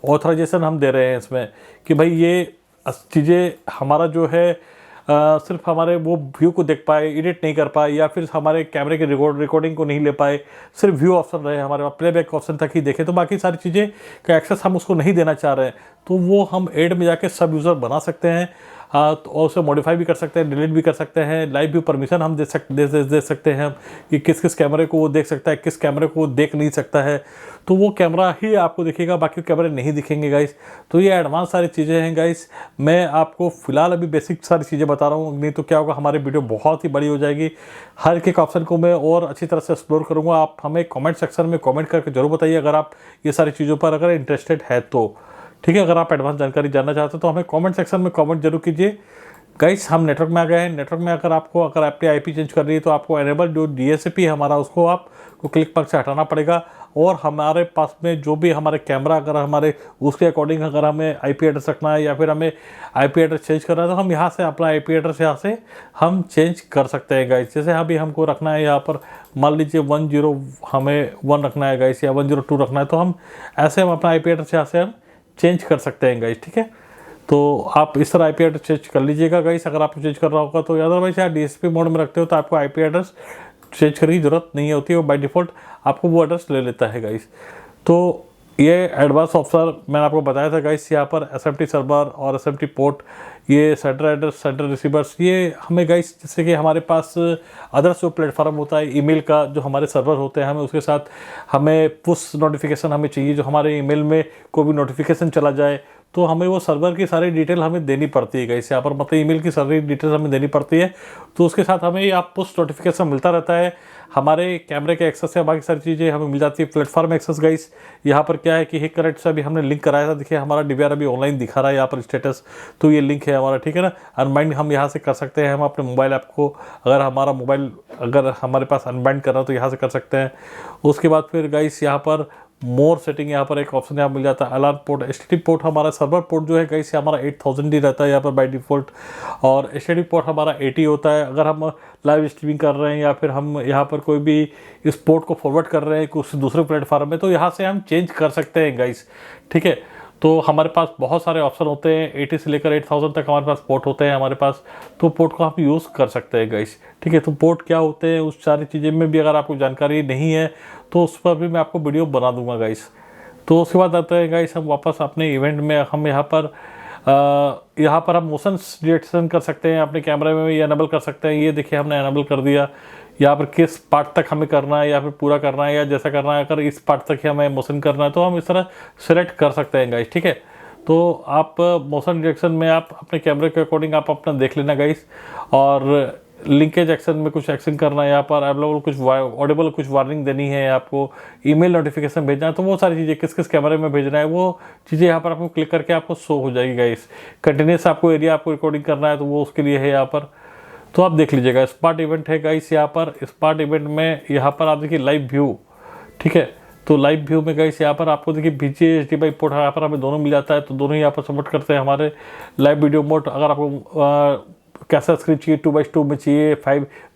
ऑथराइजेशन हम दे रहे हैं इसमें कि भाई ये चीज़ें हमारा जो है सिर्फ हमारे वो व्यू को देख पाए, एडिट नहीं कर पाए, या फिर हमारे कैमरे के रिकॉर्डिंग को नहीं ले पाए, सिर्फ व्यू ऑप्शन रहे हमारे पास, प्लेबैक ऑप्शन तक ही देखे, तो बाकी सारी चीज़ें का एक्सेस हम उसको नहीं देना चाह रहे हैं, तो वो हम ऐड में जाके सब यूज़र बना सकते हैं। तो उसे मॉडिफाई भी कर सकते हैं, डिलीट भी कर सकते हैं, लाइव व्यू परमिशन हम दे सकते हैं कि किस किस कैमरे को वो देख सकता है, किस कैमरे को वो देख नहीं सकता है, तो वो कैमरा ही आपको दिखेगा, बाकी कैमरे नहीं दिखेंगे गाइस। तो ये एडवांस सारी चीज़ें हैं गाइस। मैं आपको फिलहाल अभी बेसिक सारी चीज़ें बता रहा हूँ, नहीं तो क्या होगा हमारी वीडियो बहुत ही बड़ी हो जाएगी। हर एक ऑप्शन को मैं और अच्छी तरह से एक्सप्लोर करूँगा। आप हमें कमेंट सेक्शन में कमेंट करके जरूर बताइए अगर आप ये सारी चीज़ों पर अगर इंटरेस्टेड है तो। ठीक है, अगर आप एडवांस जानकारी जानना चाहते हो तो हमें कमेंट सेक्शन में कमेंट जरूर कीजिए गाइस। हम नेटवर्क में आ गए हैं। नेटवर्क में अगर आपने आईपी चेंज कर रही है तो आपको एनेबल जो डीएसपी है हमारा, उसको आपको क्लिक पर से हटाना पड़ेगा। और हमारे पास में जो भी हमारे कैमरा अगर हमारे उसके अकॉर्डिंग अगर हमें आईपी एड्रेस रखना है या फिर हमें आईपी एड्रेस चेंज करना है तो हम यहाँ से अपना आईपी एड्रेस यहाँ से हम चेंज कर सकते हैं गाइस। जैसे अभी हमको रखना है यहाँ पर मान लीजिए 101 रखना है गाइस, या 102 रखना है, तो हम ऐसे हम अपना आईपी एड्रेस यहाँ से हम चेंज कर सकते हैं गाइस। ठीक है, तो आप इस तरह आईपी एड्रेस चेंज कर लीजिएगा गाइस अगर आपको चेंज करना होगा तो। अदरवाइज आप डीएसपी मोड में रखते हो तो आपको आईपी एड्रेस चेंज करने की जरूरत नहीं होती है, वो बाय डिफ़ॉल्ट आपको वो एड्रेस ले लेता है गाइस। तो ये एडवांस ऑप्शन मैंने आपको बताया था गाइस। यहाँ पर एसएमटी सर्वर और एसएमटी पोर्ट, ये सेंटर एड्रेस, सेंटर रिसीवर्स, ये हमें गाइस जैसे कि हमारे पास अदर्स जो प्लेटफॉर्म होता है ईमेल का, जो हमारे सर्वर होते हैं, हमें उसके साथ हमें पुश नोटिफिकेशन हमें चाहिए, जो हमारे ईमेल में कोई भी नोटिफिकेशन चला जाए तो हमें वो सर्वर की सारी डिटेल हमें देनी पड़ती है गाइस। यहाँ पर मतलब ईमेल की सारी डिटेल हमें देनी पड़ती है, तो उसके साथ हमें आप पुश नोटिफिकेशन मिलता रहता है। हमारे कैमरे के एक्सेस या बाकी सारी चीज़ें हमें मिल जाती है। प्लेटफॉर्म एक्सेस गाइस, यहाँ पर क्या है कि हिक करेक्ट से अभी हमने लिंक कराया था, देखिए हमारा डीवीआर अभी ऑनलाइन दिखा रहा है यहाँ पर स्टेटस, तो ये लिंक है हमारा। ठीक है ना, अनबाइंड हम यहाँ से कर सकते हैं। हम अपने मोबाइल ऐप को अगर हमारा मोबाइल अगर हमारे पास अनबाइंड करना है तो यहाँ से कर सकते हैं। उसके बाद फिर गाइस यहाँ पर मोर सेटिंग, यहाँ पर एक ऑप्शन यहाँ मिल जाता है। अलार्म पोर्ट, एचटीटीपी पोर्ट, हमारा सर्वर पोर्ट जो है गाइस हमारा 8000 ही रहता है यहाँ पर बाय डिफ़ॉल्ट, और एचटीटीपी पोर्ट हमारा 80 होता है। अगर हम लाइव स्ट्रीमिंग कर रहे हैं या फिर हम यहाँ पर कोई भी इस पोर्ट को फॉरवर्ड कर रहे हैं कुछ दूसरे प्लेटफॉर्म में, तो यहाँ से हम चेंज कर सकते हैं गाइस। ठीक है, तो हमारे पास बहुत सारे ऑप्शन होते हैं, 80 से लेकर 8000 तक हमारे पास पोर्ट होते हैं हमारे पास, तो पोर्ट को हम यूज़ कर सकते हैं गाइस। ठीक है, तो पोर्ट क्या होते हैं उस सारी चीज़ें में भी अगर आपको जानकारी नहीं है तो उस पर भी मैं आपको वीडियो बना दूंगा गाइस। तो उसके बाद आते हैं गाइस हम वापस अपने इवेंट में। हम यहाँ पर हम मोशन डिटेक्शन कर सकते हैं अपने कैमरे में, ये एनेबल कर सकते हैं। ये देखिए हमने एनेबल कर दिया। यहाँ पर किस पार्ट तक हमें करना है या फिर पूरा करना है या जैसा करना है, अगर इस पार्ट तक ही हमें मोशन करना है तो हम इस तरह सेलेक्ट कर सकते हैं गाइस। ठीक है, तो आप मोशन डिटेक्शन में आप अपने कैमरे के अकॉर्डिंग आप अपना देख लेना गाइस। और लिंकेज एक्शन में कुछ एक्शन करना है, यहाँ पर अवेलेबल कुछ ऑडिबल कुछ वार्निंग देनी है, आपको ईमेल नोटिफिकेशन भेजना है, तो वो सारी चीज़ें किस किस कैमरे में भेजना है वो चीज़ें यहाँ पर आपको क्लिक करके आपको शो हो जाएगी गाइस। कंटिन्यूस आपको एरिया आपको रिकॉर्डिंग करना है तो वो उसके लिए है यहाँ पर, तो आप देख लीजिएगा। स्पार्ट इवेंट है गाइस यहाँ पर। स्पार्ट इवेंट में यहाँ पर आप देखिए लाइव व्यू। ठीक है, तो लाइव व्यू में गाइस यहाँ पर आपको देखिए VGA HDMI पोर्ट यहाँ पर हमें दोनों मिल जाता है, तो दोनों ही यहाँ पर सपोर्ट करते हैं हमारे लाइव वीडियो मोड। अगर आपको कैसा स्क्रीन चाहिए, 2x2 में चाहिए,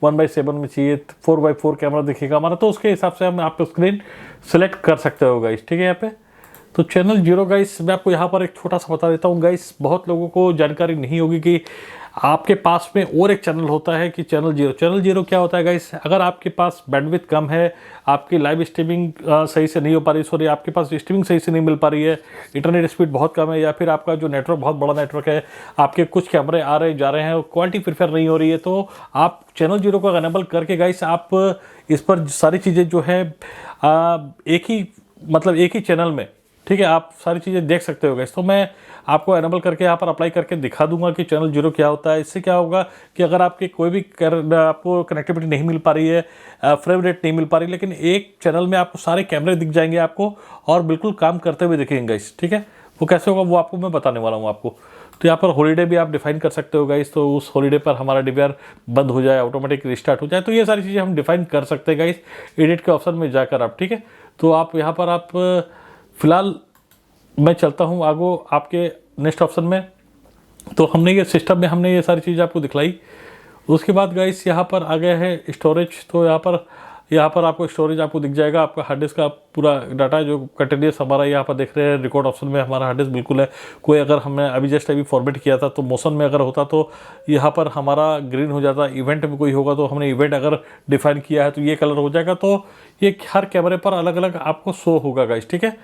1/7 में चाहिए, 4x4 कैमरा दिखेगा हमारा, तो उसके हिसाब से हम आपको स्क्रीन सेलेक्ट कर सकते हो गाइस। ठीक है, यहाँ पे तो चैनल जीरो गाइस मैं आपको यहाँ पर एक छोटा सा बता देता हूँ गाइस। बहुत लोगों को जानकारी नहीं होगी कि आपके पास में और एक चैनल होता है कि चैनल जीरो। चैनल जीरो क्या होता है गाइस, अगर आपके पास बैंडविड्थ कम है, आपकी लाइव स्ट्रीमिंग सही से नहीं हो पा रही, सॉरी आपके पास स्ट्रीमिंग सही से नहीं मिल पा रही है, इंटरनेट स्पीड बहुत कम है, या फिर आपका जो नेटवर्क बहुत बड़ा नेटवर्क है, आपके कुछ कैमरे आ रहे जा रहे हैं, क्वालिटी प्रिफेयर नहीं हो रही है, तो आप चैनल जीरो को अनेबल करके गाइस आप इस पर सारी चीज़ें जो है एक ही चैनल में ठीक है, आप सारी चीज़ें देख सकते हो गाइस। तो मैं आपको एनेबल करके यहाँ पर अप्लाई करके दिखा दूंगा कि चैनल 0 क्या होता है। इससे क्या होगा कि अगर आपकी कोई भी आपको कनेक्टिविटी नहीं मिल पा रही है, फ्रेम रेट नहीं मिल पा रही, लेकिन एक चैनल में आपको सारे कैमरे दिख जाएंगे आपको और बिल्कुल काम करते हुए दिखेंगे गाइस। ठीक है, वो कैसे होगा वो आपको मैं बताने वाला हूँ आपको। तो यहाँ पर हॉलीडे भी आप डिफाइन कर सकते हो गाइस, तो उस हॉलीडे पर हमारा DVR बंद हो जाए, ऑटोमेटिक रिस्टार्ट हो जाए, तो ये सारी चीज़ें हम डिफाइन कर सकते हैं गाइस एडिट के ऑप्शन में जाकर आप। ठीक है, तो आप यहाँ पर आप फिलहाल मैं चलता हूँ आगे आपके नेक्स्ट ऑप्शन में। तो हमने ये सिस्टम में हमने ये सारी चीज़ आपको दिखलाई। उसके बाद गाइस यहाँ पर आ गया है स्टोरेज। तो यहाँ पर आपको स्टोरेज आपको दिख जाएगा, आपका हार्ड डिस्क का पूरा डाटा जो कंटिन्यूस हमारा यहाँ पर देख रहे हैं रिकॉर्ड ऑप्शन में हमारा हार्ड डिस्क बिल्कुल है। कोई अगर हमने अभी फॉर्मेट किया था तो मोशन में अगर होता तो यहाँ पर हमारा ग्रीन हो जाता, इवेंट में कोई होगा तो हमने इवेंट अगर डिफाइन किया है तो ये कलर हो जाएगा। तो ये हर कैमरे पर अलग अलग आपको शो होगा गाइस। ठीक है,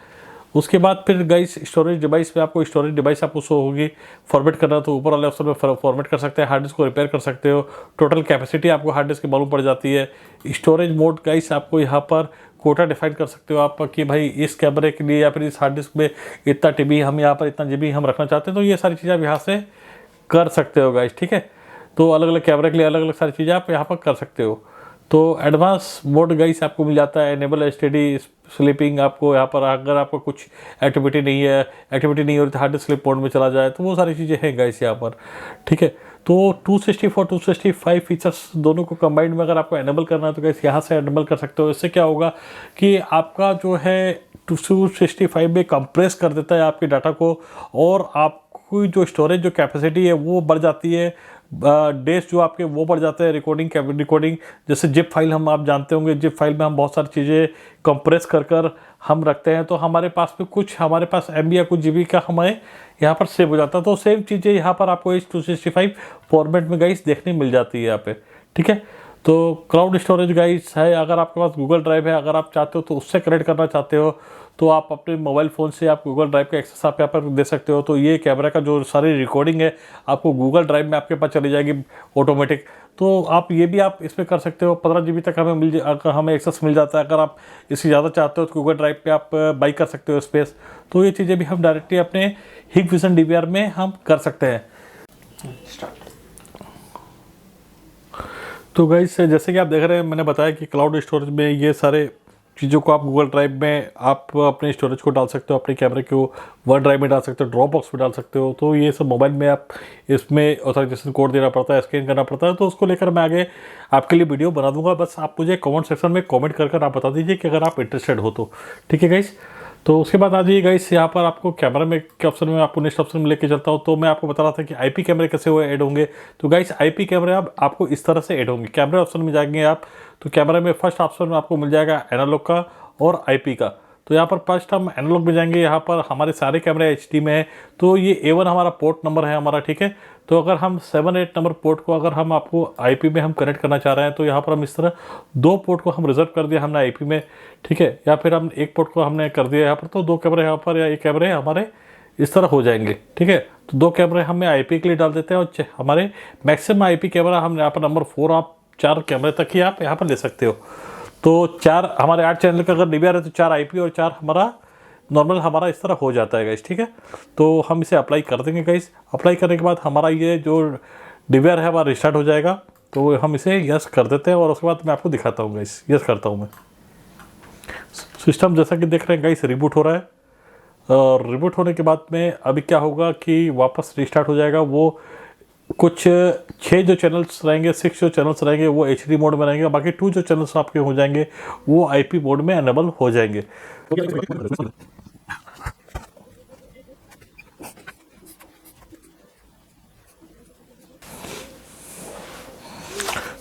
उसके बाद फिर गाइस स्टोरेज डिवाइस पे आपको स्टोरेज डिवाइस आपको शो होगी। फॉर्मेट करना तो ऊपर वाले ऑप्शन में फॉर्मेट कर सकते हैं, हार्ड डिस्क को रिपेयर कर सकते हो, टोटल कैपेसिटी आपको हार्ड डिस्क की मालूम पड़ जाती है। स्टोरेज मोड गाइस आपको यहाँ पर कोटा डिफाइन कर सकते हो आप कि भाई इस कैमरे के लिए या फिर इस हार्ड डिस्क में इतना TB हम यहाँ पर इतना GB हम रखना चाहते हैं, तो ये सारी चीज़ें आप यहाँ से कर सकते हो गाइस। ठीक है, तो अलग अलग कैमरे के लिए अलग अलग सारी चीज़ें आप यहाँ पर कर सकते हो। तो एडवांस मोड गाइस आपको मिल जाता है, एनेबल STD स्लीपिंग आपको यहाँ पर अगर आपको कुछ एक्टिविटी नहीं हो रही तो हार्ड डिस्क स्लीप मोड में चला जाए, तो वो सारी चीज़ें हैं गाइस यहाँ पर। ठीक है, तो 264 265 फीचर्स दोनों को कंबाइंड में अगर आपको एनेबल करना है तो गाइस यहाँ से एनेबल कर सकते हो। इससे क्या होगा कि आपका जो है 265 में कंप्रेस कर देता है आपके डाटा को, और आपकी जो स्टोरेज जो कैपेसिटी है वो बढ़ जाती है, डेज जो आपके वो बढ़ जाते हैं। रिकॉर्डिंग जैसे जिप फाइल हम आप जानते होंगे, जिप फाइल में हम बहुत सारी चीज़ें कंप्रेस कर हम रखते हैं, तो हमारे पास भी कुछ हमारे पास MB या कुछ GB का हमें यहाँ पर सेव हो जाता है। तो सेम चीज़ें यहाँ पर आपको इस 265 फॉर्मेट में गाइस देखने मिल जाती है यहाँ पे। ठीक है, तो क्लाउड स्टोरेज गाइस है, अगर आपके पास गूगल ड्राइव है, अगर आप चाहते हो तो उससे कनेक्ट करना चाहते हो तो आप अपने मोबाइल फ़ोन से आप गूगल ड्राइव का एक्सेस आप यहाँ पर दे सकते हो। तो ये कैमरा का जो सारी रिकॉर्डिंग है आपको गूगल ड्राइव में आपके पास चली जाएगी ऑटोमेटिक। तो आप ये भी आप इसमें कर सकते हो। 15 GB तक हमें एक्सेस मिल जाता है। अगर आप इससे ज़्यादा चाहते हो तो गूगल ड्राइव पे आप बाई कर सकते हो स्पेस। तो ये चीज़ें भी हम डायरेक्टली अपने Hikvision DVR में हम कर सकते हैं। तो गाइस जैसे कि आप देख रहे हैं, मैंने बताया कि क्लाउड स्टोरेज में ये सारे चीज़ों को आप गूगल ड्राइव में आप अपने स्टोरेज को डाल सकते हो, अपने कैमरे को वन ड्राइव में डाल सकते हो, ड्रॉप बॉक्स में डाल सकते हो। तो ये सब मोबाइल में आप इसमें ऑथराइजेशन कोड देना पड़ता है, स्कैन करना पड़ता है। तो उसको लेकर मैं आगे आपके लिए वीडियो बना दूंगा। बस आप मुझे कमेंट सेक्शन में कमेंट कर आप बता दीजिए कि अगर आप इंटरेस्टेड हो तो। ठीक है गाइस, तो उसके बाद आ जाइए गाइस यहाँ पर आपको कैमरा में के ऑप्शन में आपको नेक्स्ट ऑप्शन में लेके चलता हूँ। तो मैं आपको बता रहा था कि IP कैमरे कैसे हुए ऐड होंगे। तो गाइस IP कैमरे अब आपको इस तरह से ऐड होंगे। कैमरे ऑप्शन में जाएंगे आप, तो कैमरा में फर्स्ट ऑप्शन में आपको मिल जाएगा एनालॉग का और IP का। तो यहाँ पर फर्स्ट हम एनालॉग में जाएंगे। यहाँ पर हमारे सारे कैमरे HD में है, तो ये A1 हमारा पोर्ट नंबर है हमारा। ठीक है, तो अगर हम 7-8 नंबर पोर्ट को अगर हम आपको IP में हम कनेक्ट करना चाह रहे हैं तो यहाँ पर हम इस तरह 2 पोर्ट को हम रिजर्व कर दिया हमने IP में। ठीक है, या फिर हम 1 पोर्ट को हमने कर दिया यहाँ पर, तो 2 कैमरे यहाँ पर या 1 कैमरे हमारे इस तरह हो जाएंगे। ठीक है, तो 2 कैमरे हमें IP के लिए डाल देते हैं और हमारे मैक्सिमम IP कैमरा हम यहाँ पर नंबर 4 आप 4 कैमरे तक ही आप यहाँ पर ले सकते हो। तो 4 हमारे 8 चैनल का अगर DVR है तो 4 IP और 4 हमारा नॉर्मल हमारा इस तरह हो जाता है गाइस। ठीक है, तो हम इसे अप्लाई कर देंगे गाइस। अप्लाई करने के बाद हमारा ये जो DVR है हमारा रिस्टार्ट हो जाएगा। तो हम इसे यस कर देते हैं और उसके बाद मैं आपको दिखाता हूँ गाइस। यस करता हूँ मैं। सिस्टम जैसा कि देख रहे हैं गाइस रिबूट हो रहा है, और रिबूट होने के बाद में अभी क्या होगा कि वापस रिस्टार्ट हो जाएगा। वो कुछ 6 जो चैनल्स रहेंगे, 6 जो चैनल्स रहेंगे वो HD मोड में रहेंगे, बाकी 2 जो चैनल्स आपके हो जाएंगे वो IP मोड में एनेबल हो जाएंगे।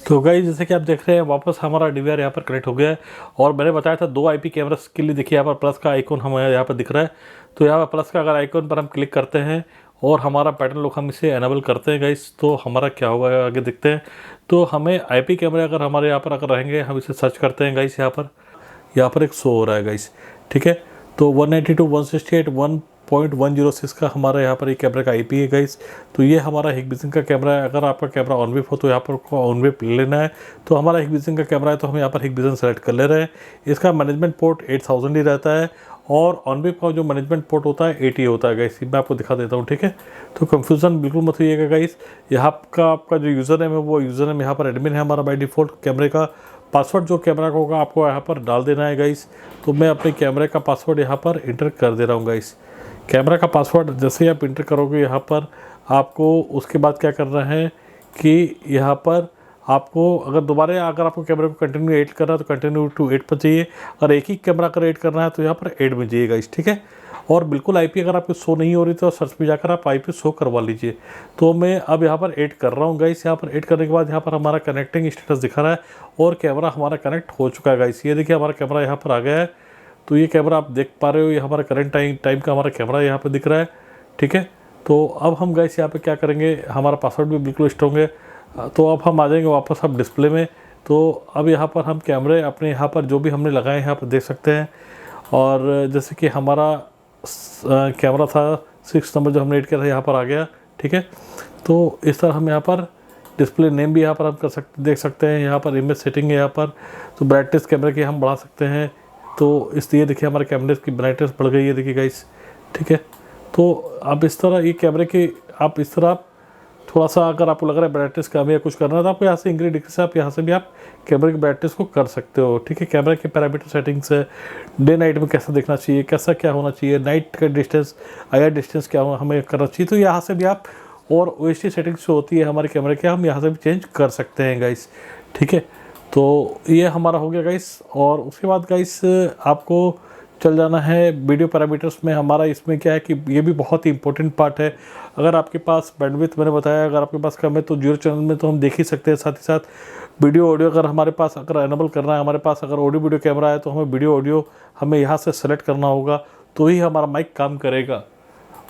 तो गाइस जैसे कि आप देख रहे हैं वापस हमारा DVR यहाँ पर कनेक्ट हो गया है। और मैंने बताया था 2 IP कैमरास के लिए देखिए यहाँ पर प्लस का आइकॉन हमें यहाँ पर दिख रहा है। तो यहाँ पर प्लस का अगर आइकॉन पर हम क्लिक करते हैं और हमारा पैटर्न लॉक हम इसे एनेबल करते हैं गाइस, तो हमारा क्या होगा आगे देखते हैं। तो हमें IP कैमरे अगर हमारे यहाँ पर अगर रहेंगे, हम इसे सर्च करते हैं गाइस। यहाँ पर एक शो हो रहा है गाइस। ठीक है, तो 192 168 1.106 का हमारा यहाँ पर एक कैमरे का IP है गाइस। तो ये हमारा Hikvision का कैमरा है। अगर आपका कैमरा ऑन वेब हो तो यहाँ पर ऑन वेब ले लेना है। तो हमारा Hikvision का कैमरा है तो हम यहाँ पर Hikvision सेलेक्ट कर ले रहे हैं। इसका मैनेजमेंट पोर्ट 8000 ही रहता है और ऑनबिप का जो मैनेजमेंट पोर्ट होता है 80 होता है गाइस। मैं आपको दिखा देता हूँ, ठीक है। तो कंफ्यूजन बिल्कुल मत होइएगा गाइस। यहाँ का आपका जो यूज़र नेम है वो यूज़र नेम यहाँ पर एडमिन है हमारा बाय डिफ़ॉल्ट। कैमरे का पासवर्ड जो कैमरा का होगा आपको यहाँ पर डाल देना है गाइस। तो मैं अपने कैमरे का पासवर्ड यहाँ पर इंटर कर दे रहा हूँ गाइस। कैमरा का पासवर्ड जैसे ही आप इंटर करोगे यहाँ पर आपको उसके बाद क्या करना है कि यहाँ पर आपको अगर आपको कैमरे को कंटिन्यू ऐड करना है तो कंटिन्यू टू 8 पर चाहिए। और एक ही कैमरा अगर ऐड करना है तो यहाँ पर 8 में चाहिए गाइस, ठीक है। और बिल्कुल आईपी अगर आपकी शो नहीं हो रही तो सर्च पे जाकर आप आईपी शो करवा लीजिए। तो मैं अब यहाँ पर ऐड कर रहा हूँ गाइस। यहाँ पर ऐड करने के बाद यहाँ पर हमारा कनेक्टिंग स्टेटस दिखा रहा है और कैमरा हमारा कनेक्ट हो चुका है गाइस। ये देखिए हमारा कैमरा यहाँ पर आ गया है। तो ये कैमरा आप देख पा रहे हो, ये हमारा करंट टाइम का हमारा कैमरा यहाँ पर दिख रहा है, ठीक है। तो अब हम गाइस यहाँ पे क्या करेंगे, हमारा पासवर्ड भी बिल्कुल स्ट्रॉन्ग है। तो अब हम आ जाएंगे वापस अब डिस्प्ले में। तो अब यहाँ पर हम कैमरे अपने यहाँ पर जो भी हमने लगाए हैं यहाँ पर देख सकते हैं। और जैसे कि हमारा कैमरा था 6 नंबर जो हमने ऐड किया था यहाँ पर आ गया, ठीक है। तो इस तरह हम यहाँ पर डिस्प्ले नेम भी यहाँ पर हम देख सकते हैं। यहाँ पर इमेज सेटिंग है यहाँ पर। तो ब्राइटनेस कैमरे की हम बढ़ा सकते हैं। तो इसलिए देखिए हमारे कैमरे की ब्राइटनेस बढ़ गई है, देखिए गाइस, ठीक है। तो अब इस तरह ये कैमरे के आप इस तरह थोड़ा सा अगर आपको लग रहा है ब्राइटनेस कम या कुछ करना है तो आपको यहाँ से इंक्रीज डिक्रीज आप यहाँ से भी आप कैमरे की ब्राइटनेस को कर सकते हो, ठीक है। कैमरे के पैरामीटर सेटिंग्स है, डे नाइट में कैसा दिखना चाहिए, कैसा क्या होना चाहिए, नाइट का डिस्टेंस, आईआर डिस्टेंस क्या हमें करना चाहिए। तो यहाँ से भी आप और ओएसडी सेटिंग्स जो होती है हमारे कैमरे के हम यहाँ से भी चेंज कर सकते हैं गाइस, ठीक है। तो ये हमारा हो गया गाइस। और उसके बाद गाइस आपको चल जाना है वीडियो पैरामीटर्स में। हमारा इसमें क्या है कि ये भी बहुत ही इंपॉर्टेंट पार्ट है। अगर आपके पास बैंडविड्थ मैंने बताया अगर आपके पास कम है तो 0 चैनल में तो हम देख ही सकते हैं। साथ ही साथ वीडियो ऑडियो अगर हमारे पास अगर एनेबल करना है, हमारे पास अगर ऑडियो वीडियो कैमरा है तो हमें वीडियो ऑडियो हमें यहाँ से सेलेक्ट करना होगा तो ही हमारा माइक काम करेगा।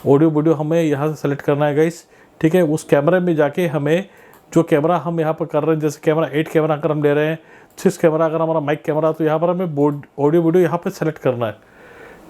ऑडियो वीडियो हमें यहाँ से सेलेक्ट करना है गाइस, ठीक है। उस कैमरे में जाके हमें जो कैमरा हम यहाँ पर कर रहे हैं, जैसे कैमरा 8 कैमरा अगर हम ले रहे हैं, 6 कैमरा अगर हमारा माइक कैमरा, तो यहाँ पर हमें ऑडियो वीडियो यहाँ पर सेलेक्ट करना है,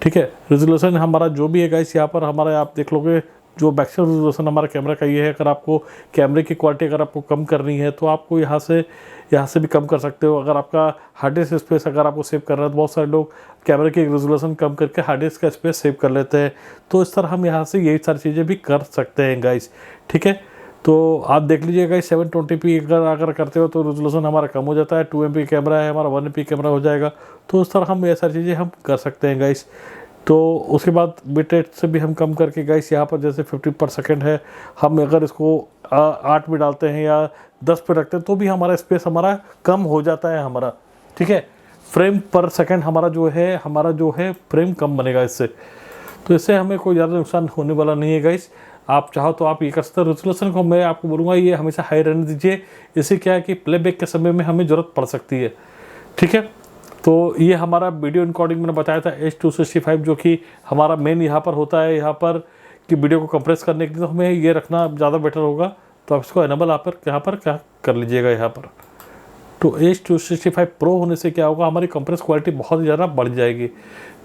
ठीक है। रेजोल्यूशन हमारा जो भी है गाइस यहाँ पर हमारा आप देख लोगे जो मैक्सिमम रेजोल्यूशन हमारा कैमरा का ये है। अगर आपको कैमरे की क्वालिटी अगर आपको कम करनी है तो आपको यहाँ से भी कम कर सकते हो। अगर आपका हार्ड डिस्क स्पेस अगर आपको सेव करना है तो बहुत सारे लोग कैमरे की रेजोल्यूशन कम करके हार्ड डिस्क का स्पेस सेव कर लेते हैं। तो इस तरह हम यहाँ से यही सारी चीज़ें भी कर सकते हैं गाइस, ठीक है। तो आप देख लीजिएगा 720p अगर करते हो तो रेजोल्यूशन हमारा कम हो जाता है। 2MP कैमरा है हमारा 1MP कैमरा हो जाएगा। तो उस तरह हम ये सारी चीज़ें हम कर सकते हैं गाइस। तो उसके बाद बिट रेट से भी हम कम करके गाइस यहाँ पर जैसे 50 पर सेकेंड है, हम अगर इसको 8 में डालते हैं या 10 पे रखते हैं तो भी हमारा स्पेस हमारा कम हो जाता है हमारा, ठीक है। फ्रेम पर सेकेंड हमारा जो है फ्रेम कम बनेगा इससे। तो इससे हमें कोई ज़्यादा नुकसान होने वाला नहीं है गाइस। आप चाहो तो आप ये कर सकते हो। रेजोल्यूशन को मैं आपको बोलूँगा ये हमेशा हाई रहने दीजिए। इससे क्या है कि प्लेबैक के समय में हमें ज़रूरत पड़ सकती है, ठीक है। तो ये हमारा वीडियो रिकॉर्डिंग मैंने बताया था H265 जो कि हमारा मेन यहाँ पर होता है यहाँ पर कि वीडियो को कंप्रेस करने के लिए। तो हमें ये रखना ज़्यादा बेटर होगा। तो आप इसको एनेबल आप यहाँ पर क्या कर लीजिएगा यहाँ पर। तो H265 Pro होने से क्या होगा हमारी कंप्रेस क्वालिटी बहुत ही ज़्यादा बढ़ जाएगी।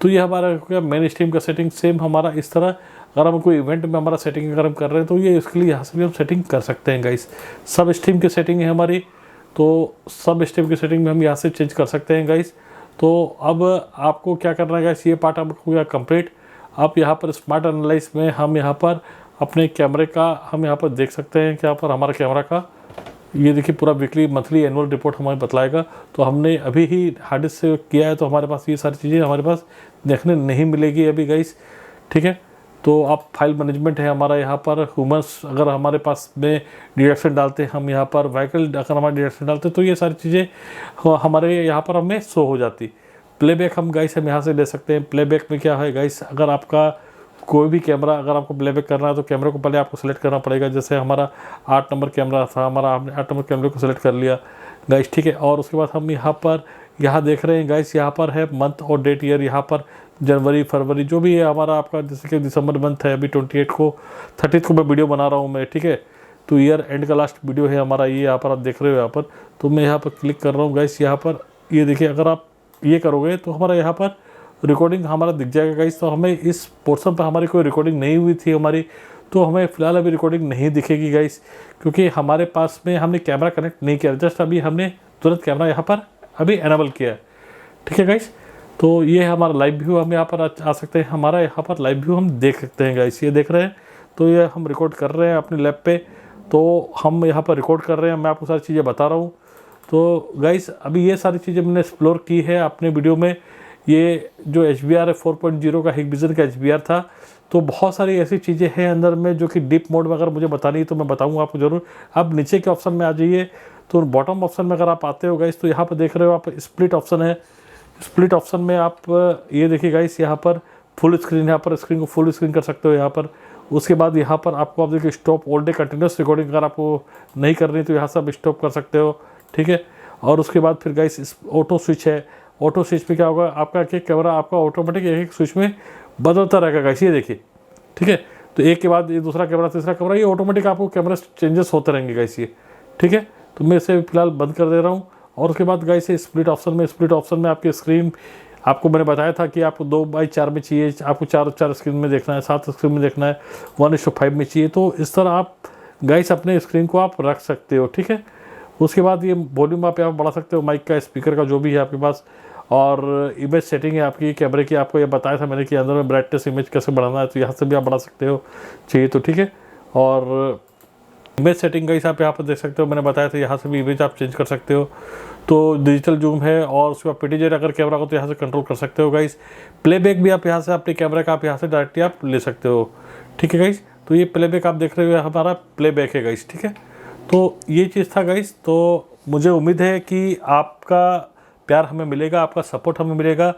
तो ये हमारा मेन स्ट्रीम का सेटिंग सेम हमारा इस तरह अगर हम कोई इवेंट में हमारा सेटिंग अगर हम कर रहे हैं तो ये इसके लिए यहाँ से भी हम सेटिंग कर सकते हैं गाइस। सब स्ट्रीम की सेटिंग है हमारी, तो सब स्ट्रीम की सेटिंग में हम यहाँ से चेंज कर सकते हैं गाइस। तो अब आपको क्या करना है गाइस, ये पार्ट आपको गया कंप्लीट। आप यहाँ पर स्मार्ट एनालाइज में हम यहाँ पर अपने कैमरे का हम यहाँ पर देख सकते हैं कि यहाँ पर हमारा कैमरा का ये देखिए पूरा वीकली मंथली एनुअल रिपोर्ट हमें बतलाएगा। तो हमने अभी ही हार्ड डिस्क से किया है तो हमारे पास ये सारी चीज़ें हमारे पास देखने नहीं मिलेगी अभी गाइस, ठीक है। तो आप फाइल मैनेजमेंट है हमारा यहाँ पर, ह्यूमन्स अगर हमारे पास में डिडक्शन डालते हैं हम यहाँ पर, व्हीकल अगर हमारे डिडक्शन डालते हैं तो ये सारी चीज़ें हमारे यहाँ पर हमें शो हो जाती। प्लेबैक हम गाइस हम यहाँ से ले सकते हैं। प्लेबैक में क्या है गाइस, अगर आपका कोई भी कैमरा अगर आपको प्लेबैक करना है तो कैमरे को पहले आपको सेलेक्ट करना पड़ेगा। जैसे हमारा 8 नंबर कैमरा था हमारा, हमने 8 नंबर कैमरे को सेलेक्ट कर लिया गाइस, ठीक है। और उसके बाद हम यहाँ देख रहे हैं गाइस, यहाँ पर है मंथ और डेट ईयर, यहाँ पर जनवरी फरवरी जो भी है हमारा आपका, जैसे कि दिसंबर मंथ है अभी 28 को 30 को मैं वीडियो बना रहा हूँ मैं, ठीक है। तो ईयर एंड का लास्ट वीडियो है हमारा ये यहाँ पर आप देख रहे हो यहाँ पर। तो मैं यहाँ पर क्लिक कर रहा हूँ गाइस, यहाँ पर ये देखिए अगर आप ये करोगे तो हमारा यहाँ पर रिकॉर्डिंग हमारा दिख जाएगा गाइस। तो हमें इस पोर्शन पर हमारी कोई रिकॉर्डिंग नहीं हुई थी हमारी, तो हमें फ़िलहाल अभी रिकॉर्डिंग नहीं दिखेगी गाइस, क्योंकि हमारे पास में हमने कैमरा कनेक्ट नहीं किया। जस्ट अभी हमने तुरंत कैमरा यहाँ पर अभी एनेबल किया है, ठीक है गाइस। तो ये हमारा लाइव व्यू, हम यहाँ पर आ सकते हैं, हमारा यहाँ पर लाइव व्यू हम देख सकते हैं गाइस। ये देख रहे हैं, तो ये हम रिकॉर्ड कर रहे हैं अपने लैब पे, तो हम यहाँ पर रिकॉर्ड कर रहे हैं, मैं आपको सारी चीज़ें बता रहा हूँ। तो गाइस अभी ये सारी चीज़ें मैंने एक्सप्लोर की है अपने वीडियो में। ये जो HBR है 4.0 का हिगविजन का HBR था, तो बहुत सारी ऐसी चीज़ें हैं अंदर में जो कि डीप मोड में अगर मुझे बतानी है तो मैं बताऊँगा आपको ज़रूर। अब नीचे के ऑप्शन में आ जाइए, तो बॉटम ऑप्शन में अगर आप आते हो गाइस, तो यहाँ पर देख रहे हो आप स्प्लिट ऑप्शन है। स्प्लिट ऑप्शन में आप ये देखिए गाइस, यहाँ पर फुल स्क्रीन, यहाँ पर स्क्रीन को फुल स्क्रीन कर सकते हो यहाँ पर। उसके बाद यहाँ पर आपको आप देखिए stop all day continuous recording अगर आपको नहीं करनी तो यहाँ से आप स्टॉप कर सकते हो, ठीक है। और उसके बाद फिर गाइस ऑटो स्विच है। ऑटो स्विच में क्या होगा, आपका एक कैमरा आपका ऑटोमेटिक एक स्विच में बदलता रहेगा गाइस, ये देखिए, ठीक है। तो एक के बाद ये दूसरा कैमरा, तीसरा कैमरा, ये ऑटोमेटिक आपको कैमरा चेंजेस होते रहेंगे गाइस, ये ठीक है। तो मैं इसे फिलहाल बंद कर दे रहा हूँ। और उसके बाद गाइस स्प्लिट ऑप्शन में आपकी स्क्रीन, आपको मैंने बताया था कि आपको 2:4 में चाहिए, आपको 4 स्क्रीन में देखना है, 7 स्क्रीन में देखना है, 1:5 में चाहिए। तो इस तरह आप गाइस अपने स्क्रीन को आप रख सकते हो, ठीक है। उसके बाद ये वॉल्यूम आप यहाँ बढ़ा सकते हो, माइक का, स्पीकर का, जो भी है आपके पास। और इमेज सेटिंग है आपकी कैमरे की, आपको ये बताया था मैंने कि अंदर में ब्राइटनेस इमेज कैसे बढ़ाना है, तो यहाँ से भी आप बढ़ा सकते हो चाहिए तो, ठीक है। और इमेज सेटिंग गाइस आप यहाँ पर देख सकते हो, मैंने बताया था यहाँ से भी इमेज आप चेंज कर सकते हो। तो डिजिटल जूम है, और उसके बाद PTZ अगर कैमरा को तो यहाँ से कंट्रोल कर सकते हो गाइस। प्लेबैक भी आप यहाँ से अपने कैमरा का आप यहाँ से डायरेक्टली आप ले सकते हो, ठीक है गाइस। तो ये प्लेबैक आप देख रहे हो, हमारा प्लेबैक है गाइस, ठीक है। तो ये चीज़ था गाइस। तो मुझे उम्मीद है कि आपका प्यार हमें मिलेगा, आपका सपोर्ट हमें मिलेगा।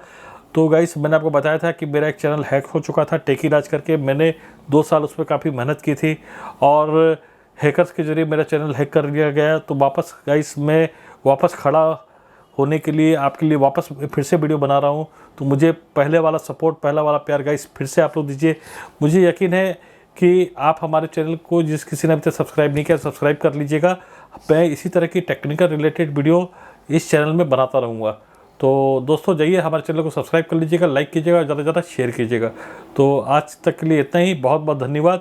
तो गाइस मैंने आपको बताया था कि मेरा एक चैनल हैक हो चुका था टेकीराज करके, मैंने 2 साल उस पर काफ़ी मेहनत की थी, और हैकर्स के जरिए मेरा चैनल हैक कर लिया गया। तो वापस गाइस मैं वापस खड़ा होने के लिए आपके लिए वापस फिर से वीडियो बना रहा हूँ। तो मुझे पहले वाला सपोर्ट, पहला वाला प्यार गाइस फिर से आप लोग दीजिए। मुझे यकीन है कि आप हमारे चैनल को, जिस किसी ने अभी तक सब्सक्राइब नहीं किया, सब्सक्राइब कर लीजिएगा। मैं इसी तरह की टेक्निकल रिलेटेड वीडियो इस चैनल में बनाता रहूँगा। तो दोस्तों जाइए हमारे चैनल को सब्सक्राइब कर लीजिएगा, लाइक कीजिएगा, ज़्यादा से ज़्यादा शेयर कीजिएगा। तो आज तक के लिए इतना ही, बहुत बहुत धन्यवाद।